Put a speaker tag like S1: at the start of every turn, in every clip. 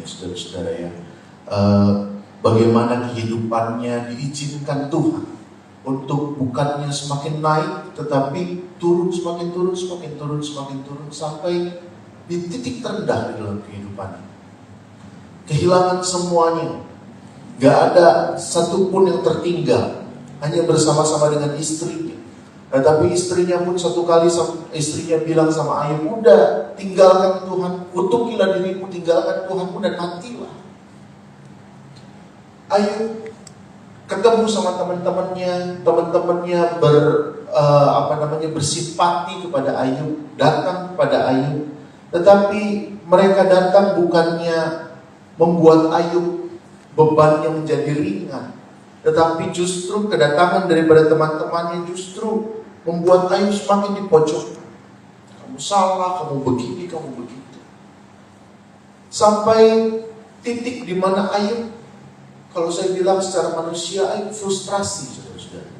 S1: saudara-saudara ya. Bagaimana kehidupannya diizinkan Tuhan untuk bukannya semakin naik, tetapi turun, semakin turun, semakin turun, semakin turun, sampai di titik terendah di dalam kehidupannya. Kehilangan semuanya, gak ada satupun yang tertinggal, hanya bersama-sama dengan istrinya. Tetapi istrinya pun satu kali istrinya bilang sama Ayub, udah tinggalkan Tuhan, kutukilah dirimu, tinggalkan Tuhanmu dan matilah. Ayub ketemu sama teman-temannya bersimpati kepada Ayub, datang kepada Ayub. Tetapi mereka datang bukannya membuat Ayub bebannya menjadi ringan, tetapi justru kedatangan daripada teman-temannya justru membuat Ayub semakin dipojokkan. Kamu salah, kamu begini, kamu begitu. Sampai titik di mana Ayub, kalau saya bilang secara manusia, Ayub frustrasi, saudara-saudara.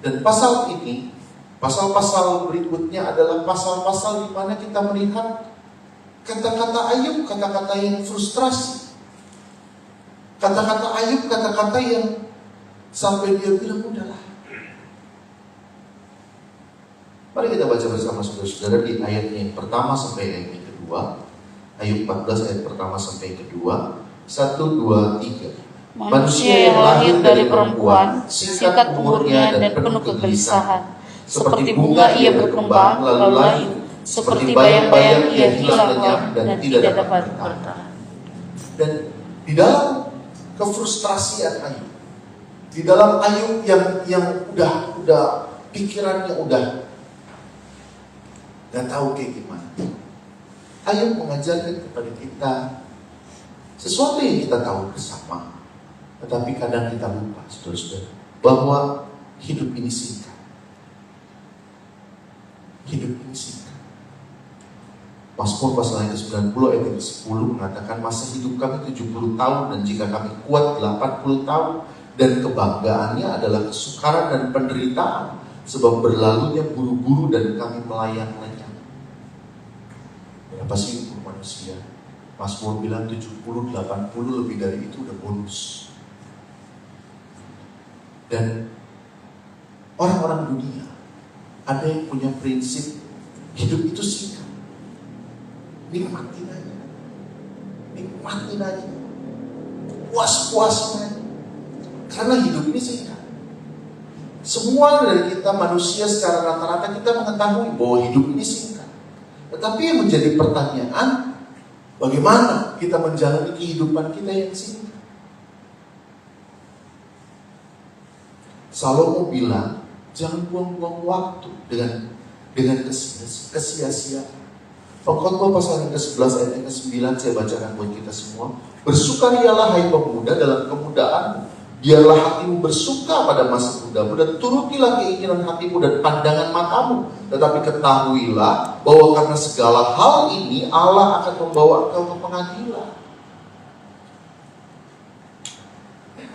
S1: Dan pasal ini, pasal-pasal berikutnya adalah pasal-pasal di mana kita melihat kata-kata Ayub, kata-kata yang frustrasi. Kata-kata Ayub, kata-kata yang sampai dia bilang, udahlah. Mari kita baca bersama saudara-saudara di ayat yang pertama sampai ayat yang kedua. Ayub 14 ayat pertama sampai kedua. 1, 2, 3.
S2: Manusia yang lahir dari perempuan, singkat umurnya dan penuh kegelisahan. Seperti bunga ia berkembang, lalu layu. Seperti bayang-bayang ia hilang lenyap dan tidak dapat bertahan.
S1: Dan di dalam kefrustrasian Ayub, di dalam Ayub yang udah pikirannya udah gak tahu kayak gimana, Ayub mengajarkan kepada kita sesuatu yang kita tahu bersama, tetapi kadang kita lupa, saudara-saudara, bahwa hidup ini singkat. Hidup ini singkat. Mazmur pasal yang ke-90 ayat ke-10 mengatakan, masa hidup kami 70 tahun dan jika kami kuat 80 tahun, dan kebanggaannya adalah kesukaran dan penderitaan, sebab berlalunya buru-buru dan kami melayang-layang. Berapa sih umur manusia? Mazmur bilang 70, 80, lebih dari itu udah bonus. Dan orang-orang dunia ada yang punya prinsip hidup itu singkat. Nikmatin aja. Nikmatin aja. Puas-puasin aja. Karena hidup ini singkat. Semua dari kita manusia secara rata-rata kita mengetahui bahwa hidup ini singkat. Tetapi yang menjadi pertanyaan, bagaimana kita menjalani kehidupan kita yang singkat? Salomo bilang, jangan buang-buang waktu dengan kesia-siaan. Pengkhotbah pasal yang ke-11 ayat yang ke-9 saya bacakan buat kita semua. Bersukarialah hai pemuda dalam kemudaanmu. Biarlah hatimu bersuka pada masa mudamu dan turutilah keinginan hatimu dan pandangan matamu. Tetapi ketahuilah bahwa karena segala hal ini Allah akan membawa engkau ke pengadilan.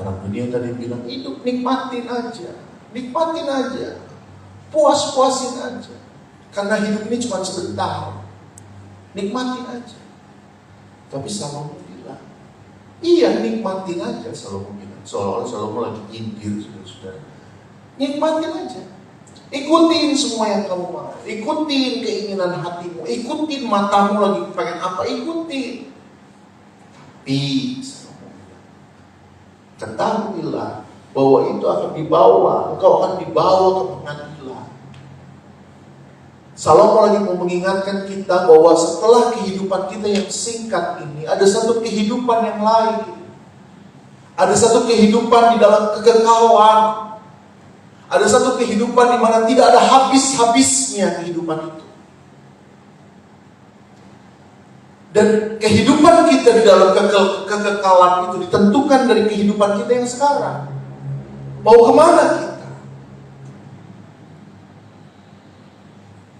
S1: Orang dunia tadi bilang, hidup nikmatin aja. Nikmatin aja. Puas-puasin aja. Karena hidup ini cuma sebentar. Nikmatin aja. Tapi Salomo bilang, iya nikmatin aja. Salomo bilang, seolah-olah Salomo lagi nyindir, saudara-saudara. Nikmatin aja. Ikutin semua yang kamu mau. Ikutin keinginan hatimu. Ikutin matamu lagi pengen apa, ikutin. Tapi Salomo bilang, ketahuilah bahwa itu akan dibawa, engkau akan dibawa ke pengadilan. Salomo lagi mau mengingatkan kita bahwa setelah kehidupan kita yang singkat ini, ada satu kehidupan yang lain. Ada satu kehidupan di dalam kekekalan. Ada satu kehidupan di mana tidak ada habis-habisnya kehidupan itu. Dan kehidupan kita di dalam kekekalan itu ditentukan dari kehidupan kita yang sekarang. Mau kemana kita?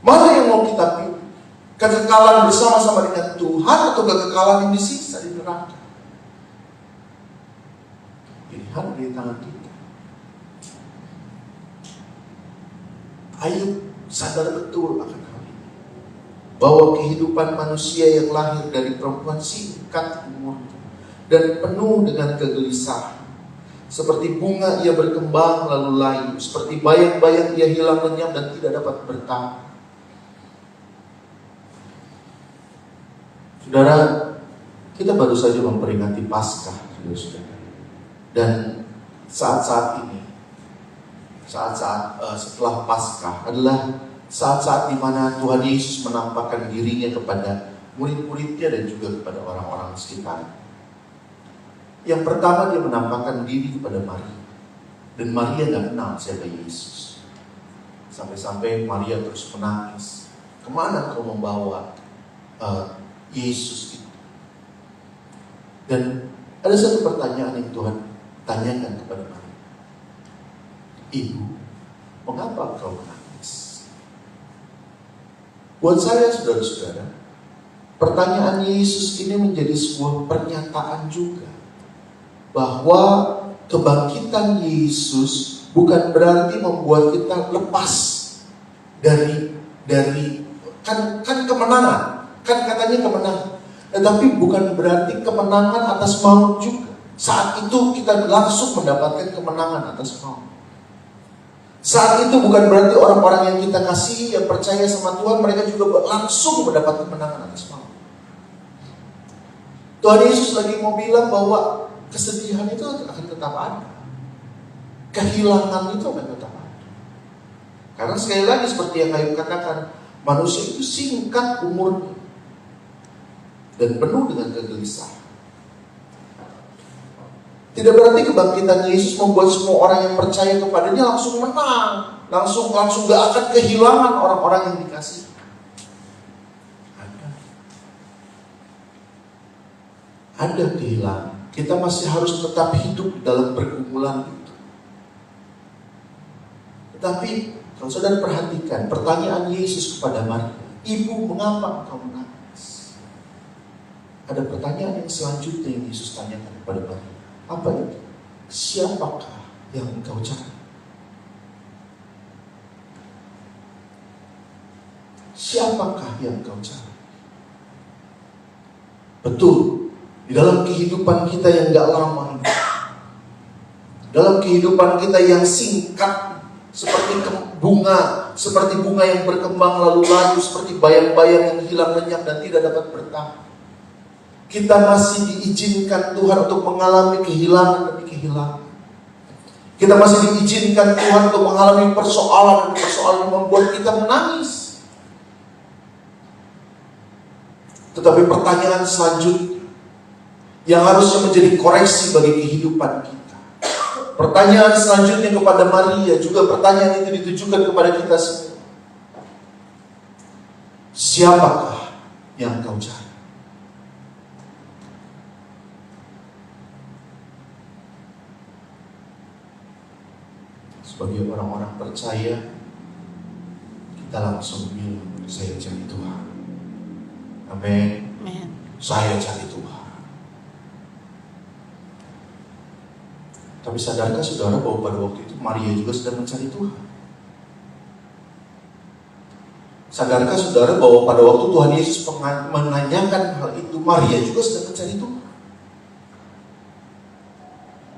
S1: Mana yang mau kita pilih? Kekekalan bersama-sama dengan Tuhan atau kekekalan yang disisa di neraka? Pilihan di tangan kita. Ayub sadar betul akan hal ini. bahwa kehidupan manusia yang lahir dari perempuan singkat umurnya dan penuh dengan kegelisahan. Seperti bunga ia berkembang lalu layu, seperti bayang-bayang ia hilang lenyap dan tidak dapat bertahan. Saudara, kita baru saja memperingati Paskah, saudara. Dan saat-saat ini, saat-saat setelah Paskah adalah saat-saat di mana Tuhan Yesus menampakkan dirinya kepada murid-muridnya dan juga kepada orang-orang sekitar. Yang pertama, dia menampakkan diri kepada Maria. Dan Maria gak kenal siapa Yesus. Sampai-sampai Maria terus menangis. Kemana kau membawa Yesus itu? Dan ada satu pertanyaan yang Tuhan tanyakan kepada Maria. Ibu, mengapa kau menangis? Buat saya, saudara-saudara, pertanyaan Yesus ini menjadi sebuah pernyataan juga, bahwa kebangkitan Yesus bukan berarti membuat kita lepas dari kan kemenangan, kan katanya kemenangan, tetapi bukan berarti kemenangan atas maut juga. Saat itu kita langsung mendapatkan kemenangan atas maut. Saat itu bukan berarti orang-orang yang kita kasihi, yang percaya sama Tuhan, mereka juga langsung mendapat kemenangan atas maut. Tuhan Yesus lagi mau bilang bahwa kesedihan itu akan tetap ada. Kehilangan itu akan tetap ada. Karena sekali lagi seperti yang Ayub katakan, manusia itu singkat umurnya dan penuh dengan kegelisahan. Tidak berarti kebangkitan Yesus membuat semua orang yang percaya kepadanya langsung menang, langsung gak akan kehilangan orang-orang yang dikasihi. Ada kehilangan. Kita masih harus tetap hidup dalam pergumulan itu. Tetapi kalau saudara perhatikan pertanyaan Yesus kepada Maria, Ibu, mengapa engkau menangis? Ada pertanyaan yang selanjutnya yang Yesus tanyakan kepada Maria. Apa itu? Siapakah yang engkau cari? Siapakah yang engkau cari? Betul. Di dalam kehidupan kita yang gak lama ini, dalam kehidupan kita yang singkat, seperti bunga yang berkembang lalu layu, seperti bayang-bayang yang hilang lenyap dan tidak dapat bertahan, kita masih diizinkan Tuhan untuk mengalami kehilangan demi kehilangan. Kita masih diizinkan Tuhan untuk mengalami persoalan demi persoalan yang membuat kita menangis. Tetapi pertanyaan selanjutnya yang harusnya menjadi koreksi bagi kehidupan kita. Pertanyaan selanjutnya kepada Maria, juga pertanyaan itu ditujukan kepada kita semua. Siapakah yang kau cari? Sebagai orang-orang percaya, kita langsung bilang, saya cari Tuhan. Amin. Saya cari Tuhan. Tapi sadarkah saudara bahwa pada waktu itu Maria juga sedang mencari Tuhan? Sadarkah saudara bahwa pada waktu Tuhan Yesus menanyakan hal itu, Maria juga sedang mencari Tuhan?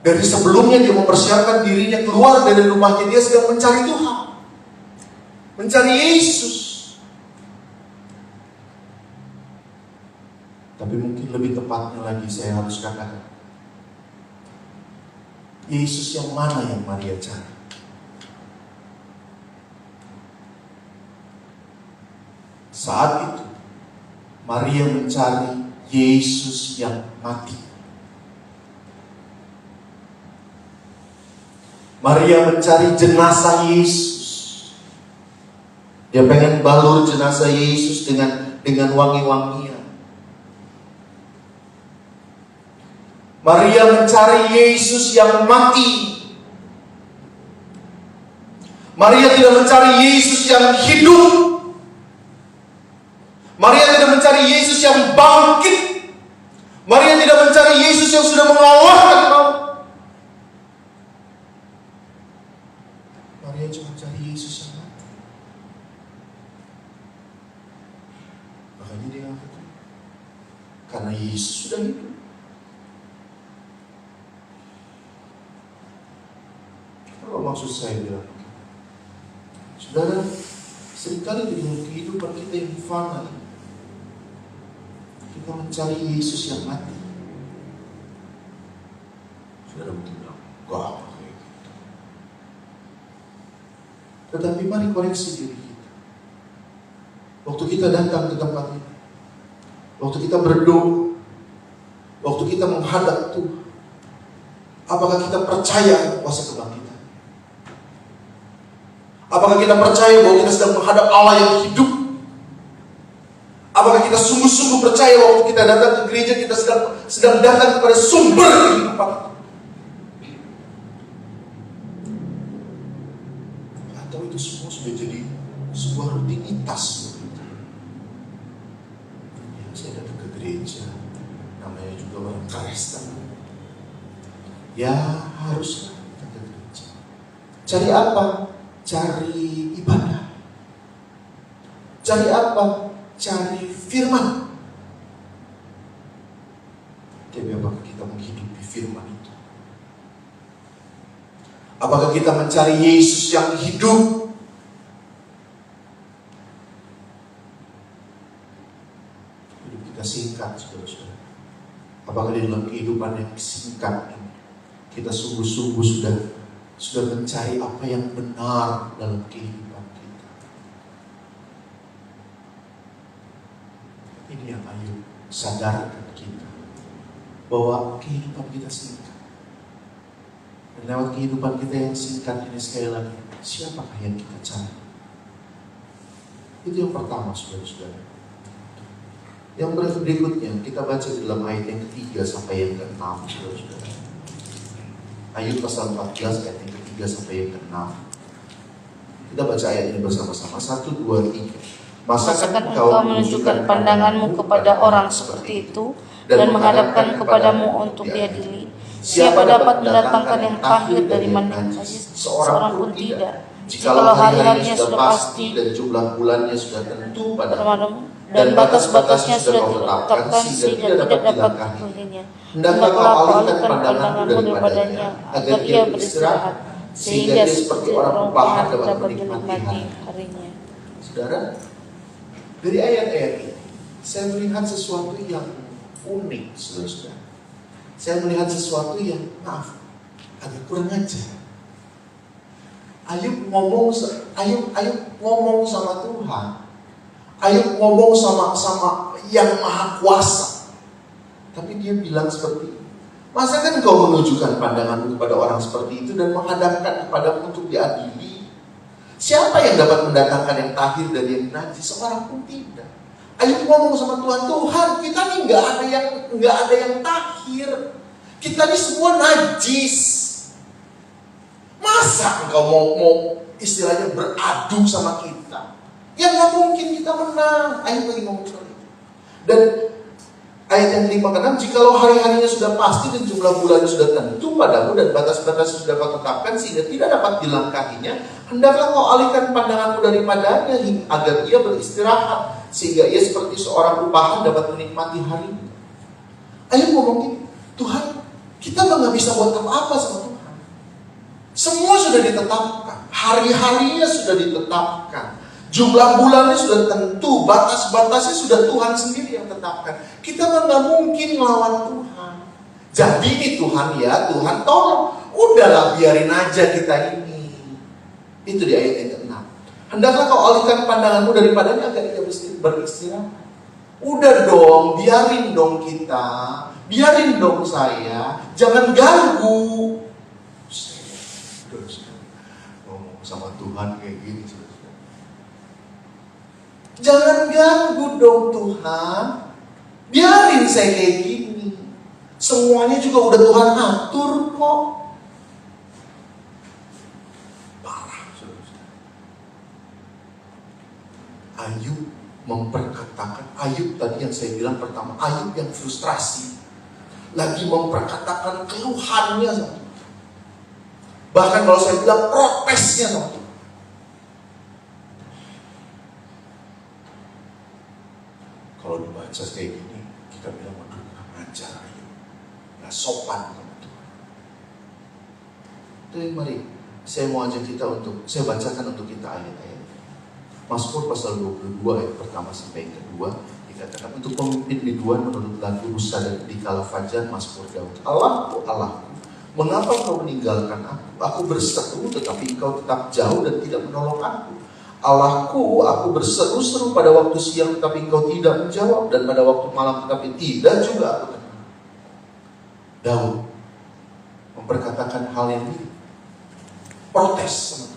S1: Dari sebelumnya dia mempersiapkan dirinya keluar dari rumahnya, dia sedang mencari Tuhan, mencari Yesus. Tapi mungkin lebih tepatnya lagi saya harus katakan, Yesus yang mana yang Maria cari? Saat itu Maria mencari Yesus yang mati. Maria mencari jenazah Yesus. Dia pengen balur jenazah Yesus dengan wangi-wangian. Maria mencari Yesus yang mati. Maria tidak mencari Yesus yang hidup. Maria tidak mencari Yesus yang bangkit. Maria tidak mencari Yesus yang sudah mengalahkan maut. Maria cuma mencari Yesus yang mati. Makanya dia angkat. Karena Yesus sudah hidup. Apa maksud saya bilang? Saudara, seringkali di dalam kehidupan kita yang fana, kita mencari Yesus yang mati. Saudara mungkin bilang, gak apa kayak gitu. Tetapi mari koreksi diri kita. Waktu kita datang ke tempat ini, waktu kita berdoa, waktu kita menghadap Tuhan, apakah kita percaya kuasa kebangkitan? Apakah kita percaya bahwa kita sedang menghadap Allah yang hidup? Apakah kita sungguh-sungguh percaya waktu kita datang ke gereja, kita sedang datang kepada sumber kehidupan? Atau itu semua sudah jadi sebuah rutinitas? Ya, saya datang ke gereja, namanya juga orang Kristen. Ya haruslah datang ke gereja. Cari apa? Cari ibadah. Cari apa? Cari firman. Tapi apakah kita menghidupi firman itu? Apakah kita mencari Yesus yang hidup? Hidup kita singkat, saudara-saudara. Apakah di dalam kehidupan yang singkat ini kita sungguh-sungguh sudah mencari apa yang benar dalam kehidupan kita? Ini yang ayo sadarkan kita bahwa kehidupan kita singkat. Dan lewat kehidupan kita yang singkat ini, sekali lagi, siapakah yang kita cari? Itu yang pertama, saudara-saudara. Yang berikutnya kita baca di dalam ayat yang ketiga sampai yang ke-6, saudara-saudara. Ayat pasal 14 ayat yang ketiga sampai yang ke-6. Kita baca ayat ini bersama-sama. 1, 2, 3.
S2: Masakan engkau menunjukkan pandanganmu kepada orang seperti itu dan menghadapkan kepadamu untuk diadili? Siapa dapat mendatangkan yang tahir dari mandang najis? Seorang pun tidak. Jikalau hari-harinya sudah pasti
S1: dan jumlah bulannya sudah tentu padamu,
S2: dan batas-batasnya sudah ditetapkan sehingga tidak dapat dikelilinginya. Hendaklah kau alihkan pandanganmu daripadanya agar ia beristirahat, sehingga seperti orang upahan dapat menikmati harinya.
S1: Saudara, dari ayat-ayat ini saya melihat sesuatu yang unik, saudara-saudara. Saya melihat sesuatu yang, maaf, agak kurang ajar. Ayub ngomong sama Tuhan. Ayub ngomong sama yang maha kuasa. Tapi dia bilang seperti ini. Masa kan kau menunjukkan pandanganmu kepada orang seperti itu dan menghadapkan kepadamu untuk diadili? Siapa yang dapat mendatangkan yang tahir dari yang najis? Seorang pun tidak. Ayub ngomong sama Tuhan, Tuhan, kita nih nggak ada yang tahir. Kita nih semua najis. Masa engkau mau istilahnya beradu sama kita? Ya nggak mungkin kita menang. Ayub lagi ngomong seperti itu. Dan ayat yang 5 ke 6, jikalau hari-harinya sudah pasti dan jumlah bulannya sudah tentu padamu dan batas-batas sudah kau tetapkan sehingga tidak dapat dilangkahinya, hendaklah kau alihkan pandanganmu daripadanya agar ia beristirahat, sehingga ia seperti seorang upahan dapat menikmati harinya. Ayub ngomong gini, Tuhan, kita nggak bisa buat apa-apa sama Tuhan. Semua sudah ditetapkan, hari-harinya sudah ditetapkan, jumlah bulannya sudah tentu, batas-batasnya sudah Tuhan sendiri yang tetapkan. Kita nggak mungkin melawan Tuhan. Jadi nih Tuhan ya, Tuhan tolong, udahlah biarin aja kita ini. Itu di ayat yang ke-6. Hendaklah kau alihkan pandanganmu daripadanya agar ia beristirahat. Udah dong, biarin dong kita, biarin dong saya, jangan ganggu. Ngomong sama Tuhan kayak gini. Jangan ganggu dong Tuhan. Biarin saya kayak gini. Semuanya juga udah Tuhan atur kok. Parah. Ayub memperkatakan, Ayub tadi yang saya bilang pertama, Ayub yang frustrasi. Lagi memperkatakan keluhannya sama Tuhan. Bahkan kalau saya bilang protesnya sama Tuhan. baca kayak gini, kita bilang, waduh kurang ajar, nggak sopan sama Tuhan. Jadi mari, saya mau ajak kita saya bacakan untuk kita ayat-ayat. Mazmur pasal 22 ayat pertama sampai yang kedua, dikatakan, untuk pemimpin biduan menurut lagu Musa dan di kala fajar, Mazmur Daud. Allahku, Allahku, mengapa kau meninggalkan aku? Aku berseru tetapi engkau tetap jauh dan tidak menolong aku. Allahku, aku berseru-seru pada waktu siang tetapi engkau tidak menjawab, dan pada waktu malam tetapi tidak juga aku tenang. Daud memperkatakan hal yang ini, protes sama Tuhan.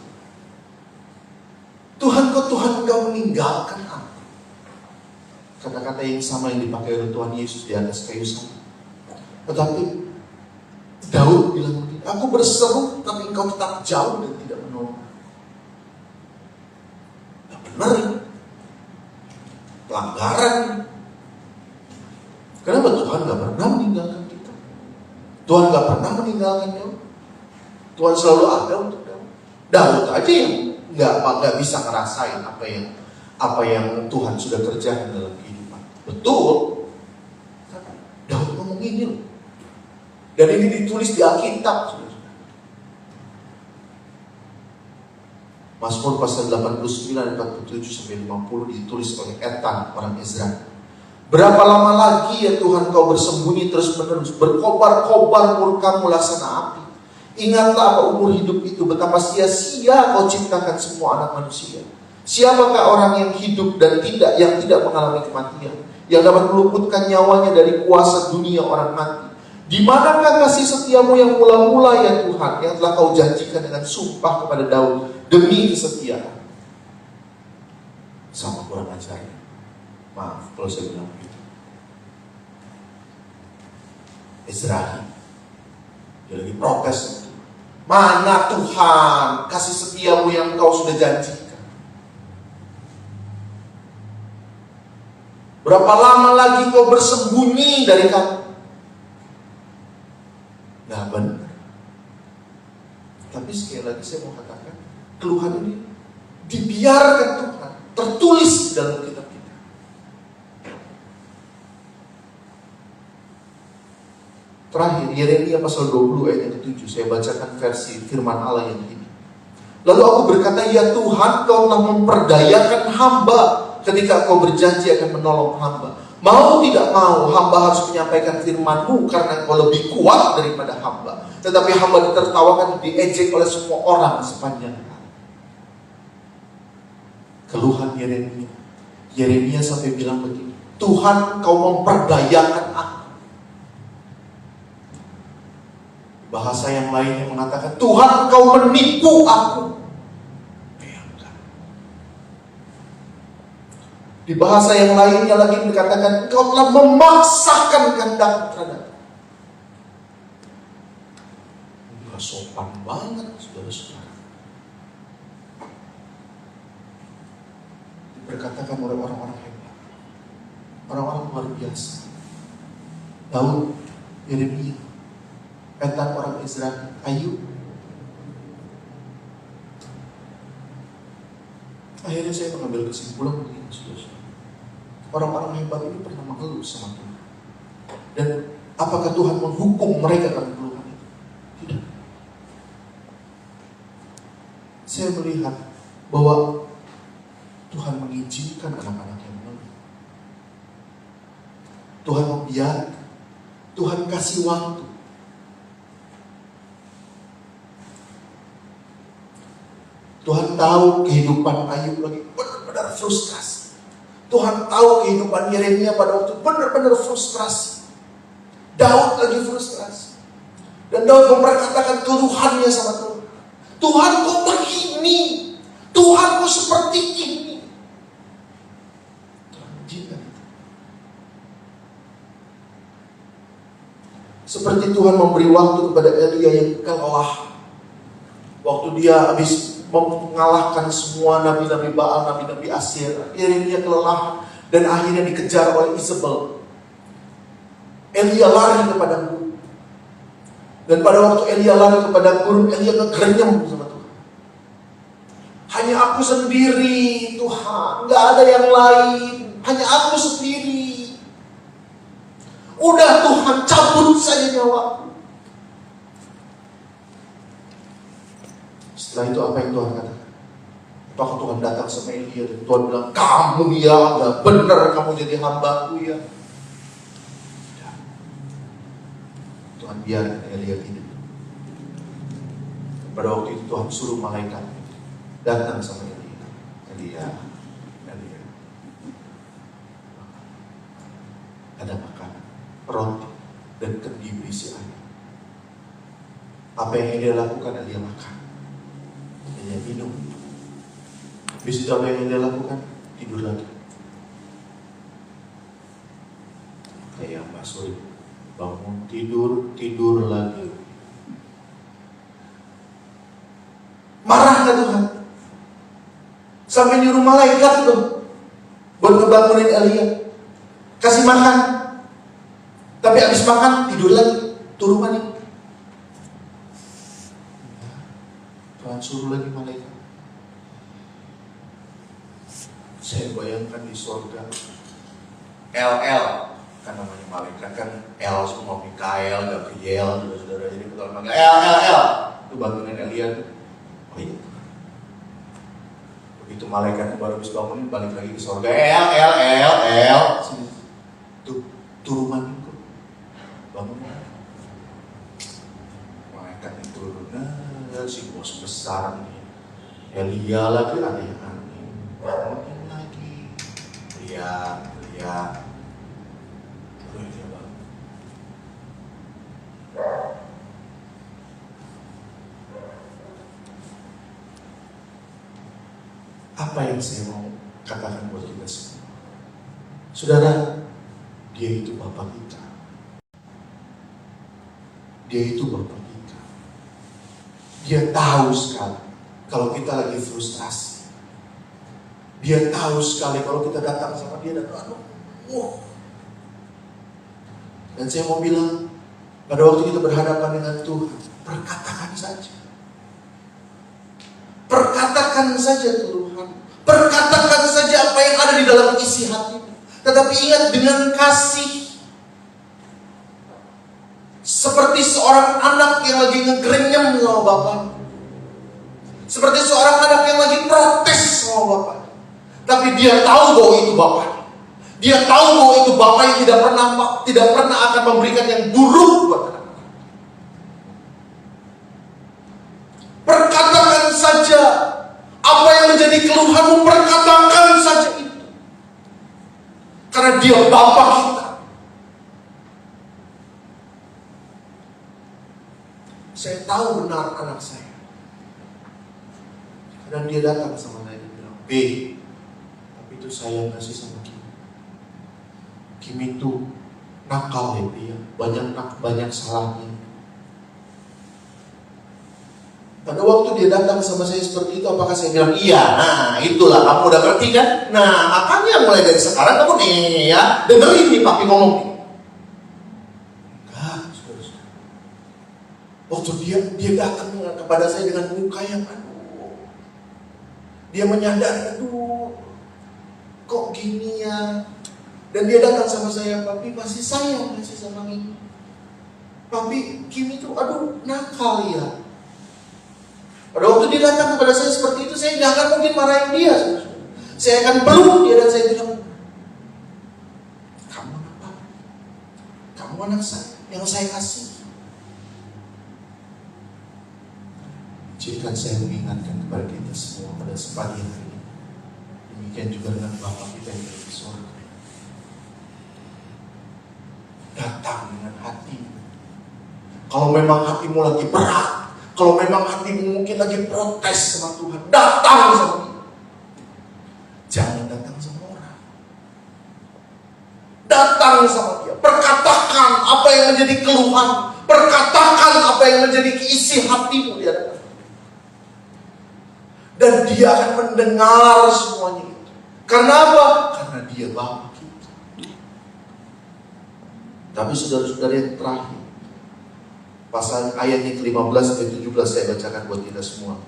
S1: Tuhan, kau Tuhan, engkau meninggalkan aku. Kata-kata yang sama yang dipakai oleh Tuhan Yesus di atas kayu salib. Tetapi Daud bilang begini, aku berseru tapi engkau tetap jauh dan tidak menolong. Nah, benar ini. Pelanggaran. Kenapa Tuhan gak pernah meninggalkan kita? Tuhan gak pernah meninggalkan Daud. Tuhan selalu ada untuk Daud. Daud aja yang gak bisa ngerasain apa yang Tuhan sudah kerjakan dalam kehidupan. Betul. Daud ngomong ini loh. Dan ini ditulis di Alkitab. Mazmur pasal 89 ayat 47 sampai 50 ditulis oleh Etan, orang Ezra. Berapa lama lagi ya Tuhan kau bersembunyi terus menerus, berkobar-kobar murkamu laksana api. Ingatlah apa umur hidup itu, betapa sia-sia kau ciptakan semua anak manusia. Siapakah orang yang hidup dan yang tidak mengalami kematian, yang dapat meluputkan nyawanya dari kuasa dunia orang mati? Di manakah kasih setiamu yang mula-mula ya Tuhan, yang telah kau janjikan dengan sumpah kepada Daud demi kesetiaan? Sama kurang ajarnya. Maaf kalau saya bilang begitu. Ezra dia lagi protes. Mana Tuhan kasih setiamu yang kau sudah janjikan? Berapa lama lagi kau bersembunyi dari kami? Nah benar. Tapi sekali lagi saya mau katakan, keluhan ini dibiarkan Tuhan, tertulis dalam kitab kita. Terakhir, Yeremia pasal 20 ayat yang ke-7, saya bacakan versi firman Allah yang ini. Lalu aku berkata, ya Tuhan, kau telah memperdayakan hamba ketika kau berjanji akan menolong hamba. Mau tidak mau, hamba harus menyampaikan firman-Mu karena kau lebih kuat daripada hamba. Tetapi hamba ditertawakan, diejek oleh semua orang sepanjang hari. Keluhan Yeremia. Yeremia sampai bilang begini, Tuhan kau memperdayakan aku. Bahasa yang lainnya mengatakan, Tuhan kau menipu aku. Di bahasa yang lainnya lagi dikatakan, engkau telah memaksakan kehendak terhadap. Enggak sopan banget, saudara-saudara. Diperkatakan oleh orang-orang hebat, orang-orang luar biasa. Daud, Yeremia, Etan orang Ezra, Ayub. Akhirnya saya mengambil kesimpulan begini, saudara. Orang-orang hebat ini pernah mengeluh sama Tuhan. Dan apakah Tuhan menghukum mereka karena keluhan itu? Tidak. Saya melihat bahwa Tuhan mengizinkan anak-anaknya mengeluh. Tuhan membiarkan. Tuhan kasih waktu. Tuhan tahu kehidupan Ayub lagi benar-benar frustrasi. Tuhan tahu kehidupan Yeremia pada waktu benar-benar frustrasi. Daud lagi frustrasi. Dan Daud memperkatakan keluhannya sama Tuhan. Tuhan kok begini? Tuhan kok seperti ini? Tuhan izinkan itu. Seperti Tuhan memberi waktu kepada Elia yang kalah. Waktu dia habis mengalahkan semua nabi-nabi Baal, nabi-nabi Asyir, Yeremia kelelahan dan akhirnya dikejar oleh Isabel. Elia lari ke padang gurun. Dan pada waktu Elia lari ke padang gurun, Elia ngegerenyem sama Tuhan. Hanya aku sendiri, Tuhan, gak ada yang lain. Hanya aku sendiri. Udah Tuhan, cabut saja nyawaku. Setelah itu apa yang Tuhan katakan? Apakah Tuhan datang sama Elia dan Tuhan bilang, kamu ya, gak benar kamu jadi hambaku ya. Tuhan biarkan Elia tidur. Pada waktu itu Tuhan suruh malaikat datang sama Elia. Elia, ada makanan, roti, dan kendi berisi air. Apa yang Elia lakukan? Elia makan, Elia minum. Habis itu apa yang Elia lakukan? Tidur lagi. Kayak Mbak Suri, bangun, tidur lagi. Marah gak Tuhan? Sampai nyuruh malaikat tuh buat ngebangunin Elia, kasih makan. Tapi habis makan tidur lagi, turun lagi. Tuhan suruh lagi malaikat. Saya bayangkan di surga, LL kan namanya malaikat kan, L semua Mikael, Gabriel, saudara-saudara, jadi betul manggil L. Itu bangunin Elia tuh. Oh iya. Begitu malaikat baru habis bangunin, balik lagi ke surga. L. Sini. Tuh, turunan itu. Bangun. Malaikat itu turun. Nah, si bos besar nih. Elia lagi ada yang aneh. Bangunin lagi. Lihat. Terus dia bangun. Apa yang saya mau katakan buat kita semua? Saudara, dia itu Bapa kita. Dia itu Bapa kita. Dia tahu sekali kalau kita lagi frustrasi. Dia tahu sekali kalau kita datang sama dia dan Dan saya mau bilang, pada waktu kita berhadapan dengan Tuhan, perkatakan saja. Perkatakan saja Tuhan. Perkatakan saja apa yang ada di dalam isi hatimu. Tetapi ingat, dengan kasih. Seperti seorang anak yang lagi ngegrenyem sama bapaknya. Seperti seorang anak yang lagi protes sama bapaknya. Tapi dia tahu bahwa itu bapaknya. Dia tahu bahwa itu bapak yang tidak pernah akan memberikan yang buruk buat anak. Perkatakan saja apa yang menjadi keluhanmu, perkatakan saja itu. Karena dia Bapa kita. Saya tahu benar anak saya. Dan dia datang sama saya dan bilang, B, tapi itu saya ngasih sama Kim. Kim itu nakal ya dia, banyak salahnya. Pada waktu dia datang sama saya seperti itu, apakah saya bilang, iya, nah itulah kamu udah ngerti kan? Nah makanya mulai dari sekarang kamu nih ya, dengerin nih papi ngomong nih. Enggak, saudara-saudara. Waktu dia datang kepada saya dengan muka yang dia menyadari, kok gini ya. Dan dia datang sama saya, papi masih sayang masih sama ini. Papi, Kim itu nakal ya. Pada waktu dia datang kepada saya seperti itu, saya nggak akan mungkin marahin dia. Saya akan peluk dia dan saya bilang, kamu anak apa? Kamu anak saya, yang saya kasih. Izinkan saya mengingatkan kepada kita semua pada pagi hari ini. Demikian juga dengan Bapa kita yang ada di surga. Datang dengan hatimu. Kalau memang hatimu lagi berat, kalau memang hatimu mungkin lagi protes sama Tuhan, datang sama dia. Jangan datang sama orang. Datang sama dia. Perkatakan apa yang menjadi keluhan. Perkatakan apa yang menjadi isi hatimu di hadapan. Dan dia akan mendengar semuanya itu. Karena apa? Karena dia Bapa kita. Tapi saudara-saudara yang terakhir, pasal ayat yang ke-15 dan 17 saya bacakan buat kita semua.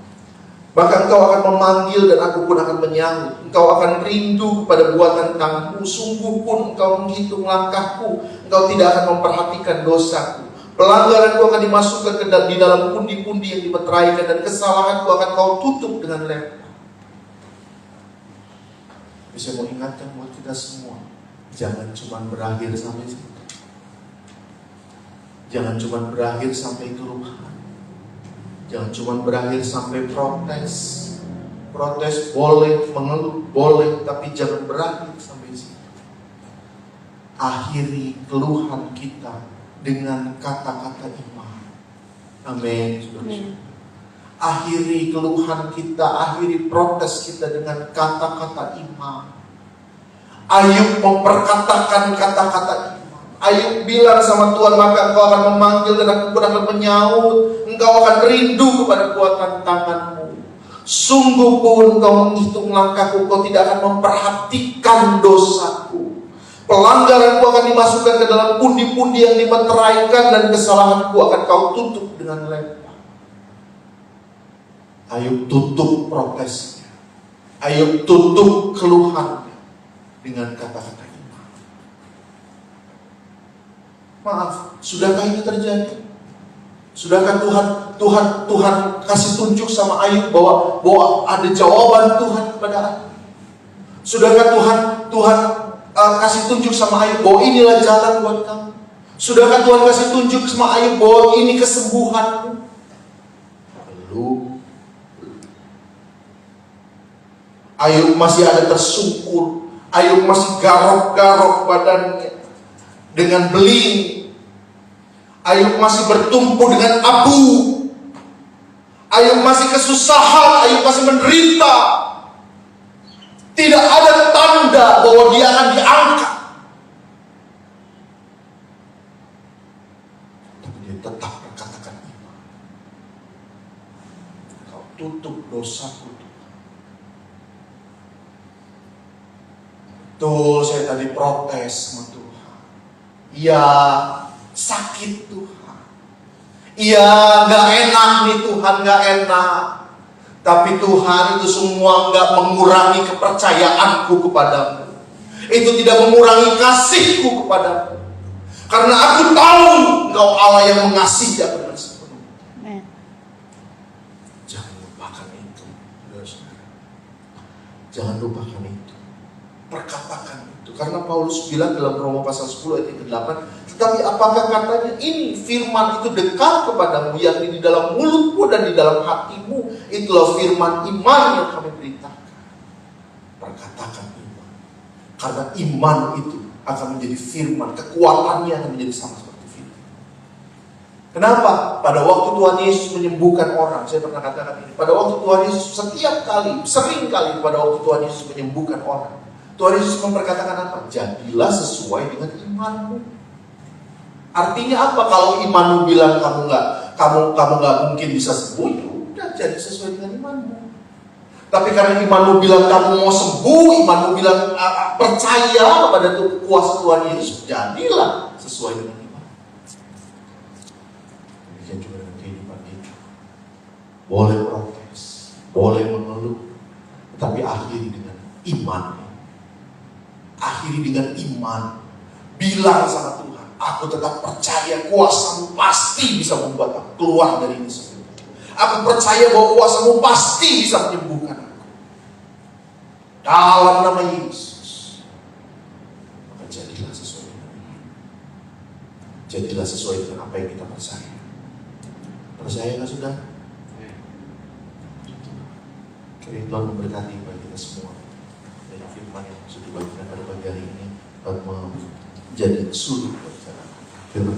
S1: Maka engkau akan memanggil dan aku pun akan menyahut. Engkau akan rindu kepada buatan tanganmu. Sungguh pun engkau menghitung langkahku. Engkau tidak akan memperhatikan dosaku. Pelanggaranku akan dimasukkan di dalam pundi-pundi yang dimeteraikan, dan kesalahanku akan kau tutup dengan lem. Saya mau ingatkan buat kita semua, jangan cuma berakhir sampai situ. Jangan cuma berakhir sampai keluhan. Jangan cuma berakhir sampai protes. Protes boleh, mengeluh boleh, tapi jangan berakhir sampai situ. Akhiri keluhan kita dengan kata-kata iman. Amin. Akhiri keluhan kita, akhiri protes kita dengan kata-kata iman. Ayub memperkatakan kata-kata iman. Ayub bilang sama Tuhan, maka engkau akan memanggil dan aku pun akan menyahut. Engkau akan rindu kepada buatan tanganmu. Sungguh pun engkau menghitung langkahku, engkau tidak akan memperhatikan dosaku. Pelanggaranku akan dimasukkan ke dalam pundi-pundi yang dimeteraikan, dan kesalahanku akan kau tutup dengan lem. Ayub tutup protesnya. Ayub tutup keluhannya dengan kata-kata iman. Maaf, sudahkah ini terjadi? Sudahkah Tuhan kasih tunjuk sama Ayub bahwa ada jawaban Tuhan kepada Ayub? Sudahkah Tuhan kasih tunjuk sama Ayub bahwa inilah jalan buat kamu? Sudahkah Tuhan kasih tunjuk sama Ayub bahwa ini kesembuhanmu? Belum. Ayub masih ada tersungkur. Ayub masih garok-garok badannya dengan beling. Ayub masih bertumpu dengan abu. Ayub masih kesusahan. Ayub masih menderita. Tidak ada tanda bahwa dia akan diangkat. Tapi dia tetap berkatakan iman. Kau tutup dosaku. Betul, saya tadi protes sama Tuhan. Iya, sakit Tuhan. Iya, gak enak nih Tuhan, gak enak. Tapi Tuhan, itu semua gak mengurangi kepercayaanku kepadamu. Itu tidak mengurangi kasihku kepadamu. Karena aku tahu Engkau Allah yang mengasihi aku dengan sepenuhnya. Jangan lupakan itu, saudara. Jangan lupakan itu. Perkatakan itu. Karena Paulus bilang dalam Roma pasal 10 ayat ke-8, tetapi apakah katanya ini firman itu dekat kepadamu, yakni di dalam mulutmu dan di dalam hatimu, itulah firman iman yang kami beritakan. Perkatakan iman. Karena iman itu akan menjadi firman, kekuatannya akan menjadi sama seperti firman. Kenapa? Pada waktu Tuhan Yesus menyembuhkan orang, saya pernah katakan ini, pada waktu Tuhan Yesus setiap kali, sering kali pada waktu Tuhan Yesus menyembuhkan orang, Tuhan Yesus memperkatakan apa? Jadilah sesuai dengan imanmu. Artinya apa? Kalau imanmu bilang kamu nggak mungkin bisa sembuh, ya udah jadi sesuai dengan imanmu. Tapi karena imanmu bilang kamu mau sembuh, imanmu bilang percaya kepada kuasa Tuhan Yesus, jadilah sesuai dengan iman. Demikian juga dengan kehidupan kita. Boleh protes, boleh mengeluh, tetapi akhiri dengan iman. Akhiri dengan iman. Bilang sama Tuhan, aku tetap percaya kuasa-Mu pasti bisa membuat aku keluar dari ini semua. Aku percaya bahwa kuasa-Mu pasti bisa menyembuhkan aku. Dalam nama Yesus. Maka jadilah sesuai dengan iman. Jadilah sesuai dengan apa yang kita percaya. Percaya gak sudah? Kiranya Tuhan memberkati bagi kita semua. Dari firman yang sudah dibagikan pada pagi hari ini menjadi suluh buat kita. Firman